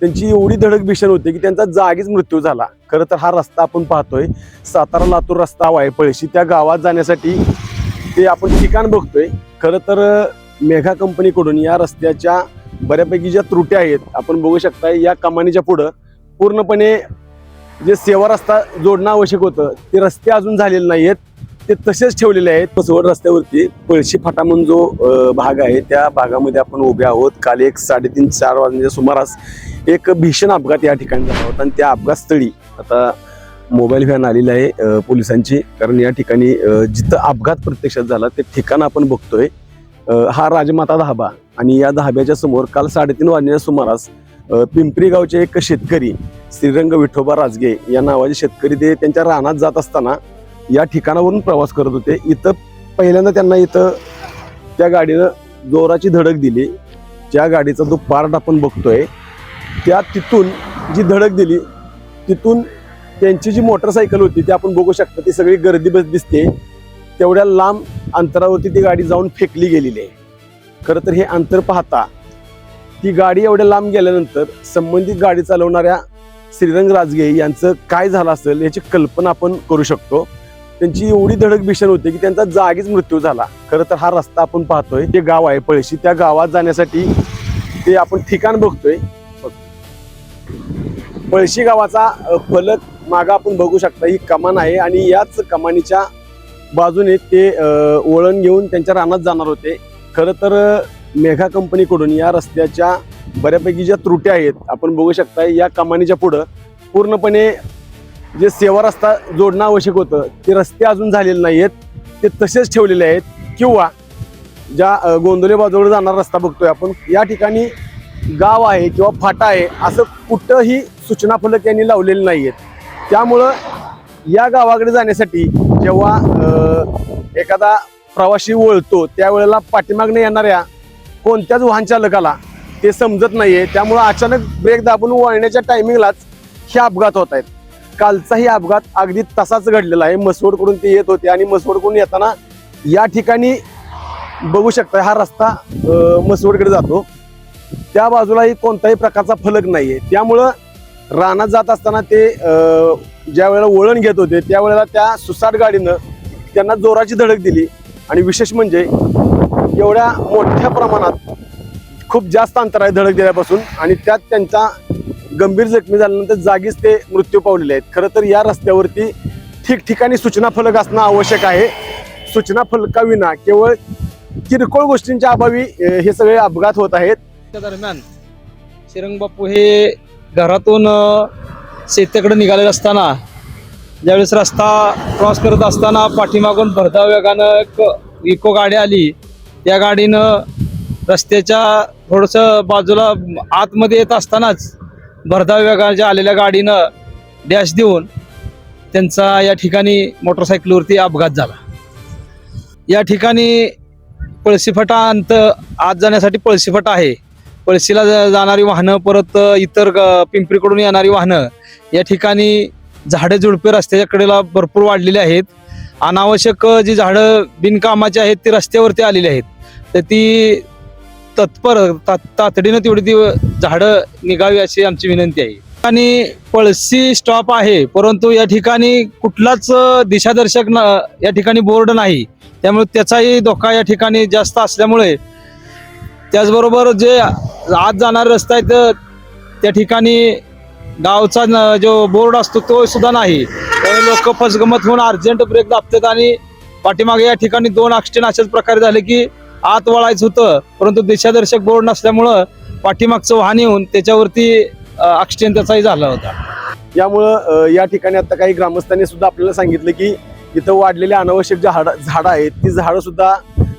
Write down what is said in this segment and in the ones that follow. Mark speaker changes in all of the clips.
Speaker 1: त्यांची एवढी धडक भीषण होती की त्यांचा जागीच मृत्यू झाला। खरं तर हा रस्ता आपण पाहतोय सातारा लातूर रस्ता आहे पळशी, त्या गावात जाण्यासाठी ते आपण ठिकाण बघतोय। खरं तर मेघा कंपनीकडून या रस्त्याच्या बऱ्यापैकी ज्या त्रुटी आहेत आपण बघू शकता, या कमानीच्या पुढं पूर्णपणे जे सेवा रस्ता जोडणं आवश्यक होतं ते रस्ते अजून झालेले नाहीत, ते तसेच ठेवलेले आहेत। पसवड रस्त्यावरती पळशी फाटा म्हणून जो भाग आहे त्या भागामध्ये आपण उभे आहोत। काल 3:30-4 वाजण्याच्या सुमारास एक भीषण अपघात या ठिकाणी झाला होता आणि त्या अपघातस्थळी आता मोबाईल व्हॅन आलेली आहे पोलिसांची, कारण या ठिकाणी जिथं अपघात प्रत्यक्षात झाला ते ठिकाण आपण बघतोय। हा राजमाता धाबा आणि या धाब्याच्या समोर काल 3:30 वाजण्याच्या सुमारास पिंपरी गावचे एक शेतकरी श्रीरंग विठोबा राजगे या नावाचे शेतकरी ते त्यांच्या रानात जात असताना या ठिकाणावरून प्रवास करत होते। इथं पहिल्यांदा त्यांना इथं त्या गाडीनं जोराची धडक दिली। ज्या गाडीचा जो पार्ट आपण बघतोय त्या तिथून जी धडक दिली तिथून त्यांची जी मोटरसायकल होती ती आपण बघू शकता, ती सगळी गर्दी बस दिसते। तेवढ्या लांब अंतरावरती ती गाडी जाऊन फेकली गेलेली आहे। खरं तर हे अंतर पाहता ती गाडी एवढ्या लांब गेल्यानंतर संबंधित गाडी चालवणाऱ्या श्रीरंग राजगे यांचं काय झालं असेल याची कल्पना आपण करू शकतो। त्यांची एवढी धडक भीषण होती की त्यांचा जागीच मृत्यू झाला। खरं तर हा रस्ता आपण पाहतोय ते गाव आहे पळशी, त्या गावात जाण्यासाठी ते आपण ठिकाण बघतोय। पळशी गावाचा फलक मागा आपण बघू शकता, ही कमान आहे आणि याच कमानीच्या बाजूने ते वळण घेऊन त्यांच्या रानात जाणार होते। खरं तर मेघा कंपनीकडून या रस्त्याच्या बऱ्यापैकी ज्या त्रुटी आहेत आपण बघू शकता, या कमानीच्या पुढं पूर्णपणे जे सेवा रस्ता जोडणं आवश्यक होतं ते रस्ते अजून झालेले नाहीत, ते तसेच ठेवलेले आहेत। किंवा ज्या गोंदवले बाजूला जाणारा रस्ता बघतोय आपण, या ठिकाणी गाव आहे किंवा फाटा आहे असं कुठंही सूचना फलक यांनी लावलेले नाहीत। त्यामुळं या गावाकडे जाण्यासाठी जेव्हा एखादा प्रवासी वळतो त्यावेळेला पाठीमागणे येणाऱ्या कोणत्याच वाहन चालकाला ते समजत नाहीये, त्यामुळं अचानक ब्रेक दाबून वळण्याच्या टायमिंगलाच हे अपघात होत आहेत। कालचाही अपघात अगदी तसाच घडलेला आहे। मसवडकडून ते येत होते आणि मसवडकडून येताना या ठिकाणी बघू शकता हा रस्ता मसवडकडे जातो, त्या बाजूलाही कोणत्याही प्रकारचा फलक नाहीये। त्यामुळं रानात जात असताना ते ज्या वेळेला वळण घेत होते त्यावेळेला त्या सुसाट गाडीनं त्यांना जोराची धडक दिली आणि विशेष म्हणजे एवढ्या मोठ्या प्रमाणात खूप जास्त अंतर आहे धडक दिल्यापासून आणि त्यात त्यांचा गंभीर जखमी झाल्यानंतर जागीच ते मृत्यू पावलेले आहेत। खरं तर या रस्त्यावरती ठिकठिकाणी सूचना फलक असणं आवश्यक आहे। सूचना फलकाविना केवळ किरकोळ गोष्टींच्या अभावी हे सगळे अपघात होत आहेत।
Speaker 2: त्या दरम्यान श्रीरंग बापू हे घरातून शेताकडे निघालेले असताना ज्यावेळेस रस्ता क्रॉस करत असताना पाठीमागून भरधाव वेगानं एक इको गाडी आली। त्या गाडीनं रस्त्याच्या थोडंसं बाजूला आतमध्ये येत असतानाच भरधाव वेगाच्या आलेल्या गाडीनं डॅश देऊन त्यांचा या ठिकाणी मोटरसायकलवरती अपघात झाला। या ठिकाणी पळशीफाटा आत जाण्यासाठी पळशीफाटा आहे। पळशीला जाणारी वाहनं परत इतर पिंपरीकडून येणारी वाहनं या ठिकाणी झाडे झुडपे रस्त्याच्या कडेला भरपूर वाढलेली आहेत। अनावश्यक जी झाडं बिनकामाची आहेत ती रस्त्यावरती आलेली आहेत, तर ती तातडीनं तेवढी ती झाडं निघावी अशी आमची विनंती आहे। आणि पळशी स्टॉप आहे परंतु या ठिकाणी कुठलाच दिशादर्शक या ठिकाणी बोर्ड नाही, त्यामुळे त्याचाही धोका या ठिकाणी जास्त असल्यामुळे त्याचबरोबर जे आत जाणारे रस्ता आहेत त्या ठिकाणी गावचा जो बोर्ड असतो तो सुद्धा नाही, त्यामुळे लोक फसगमत होऊन अर्जंट ब्रेक दाबतात आणि पाठीमागे या ठिकाणी 2 ॲक्सिडेंट अशाच प्रकारे झाले की आत वळायचं होतं परंतु दिशादर्शक बोर्ड नसल्यामुळं पाठीमागचं वाहन येऊन त्याच्यावरती ॲक्सिडेंट त्याचाही झाला होता।
Speaker 1: यामुळं या ठिकाणी आता काही ग्रामस्थांनी सुद्धा आपल्याला सांगितलं की इथं वाढलेली अनावश्यक झाडं आहेत ती झाडं सुद्धा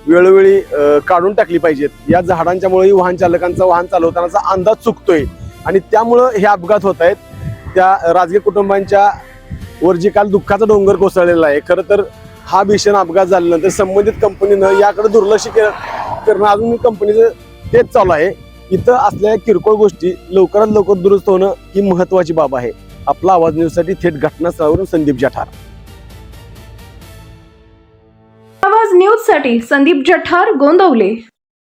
Speaker 1: वेळोवेळी काढून टाकली पाहिजेत। या झाडांच्यामुळे वाहन चालकांचा वाहन चालवतानाचा अंदाज चुकतोय आणि त्यामुळं हे अपघात होत आहेत। त्या राजगे कुटुंबांच्या वर जी काल दुःखाचा डोंगर कोसळलेला आहे। खरं तर हा भीषण अपघात झाल्यानंतर संबंधित कंपनीनं याकडे दुर्लक्ष करणं अजून कंपनीचं तेच चालू आहे। इथं असलेल्या किरकोळ गोष्टी लवकरात लवकर दुरुस्त होणं ही महत्त्वाची बाब आहे। आपला आवाज न्यूजसाठी थेट घटनास्थळावरून संदीप जठार।
Speaker 3: आवाज न्यूजसाठी संदीप जठार, गोंदवले।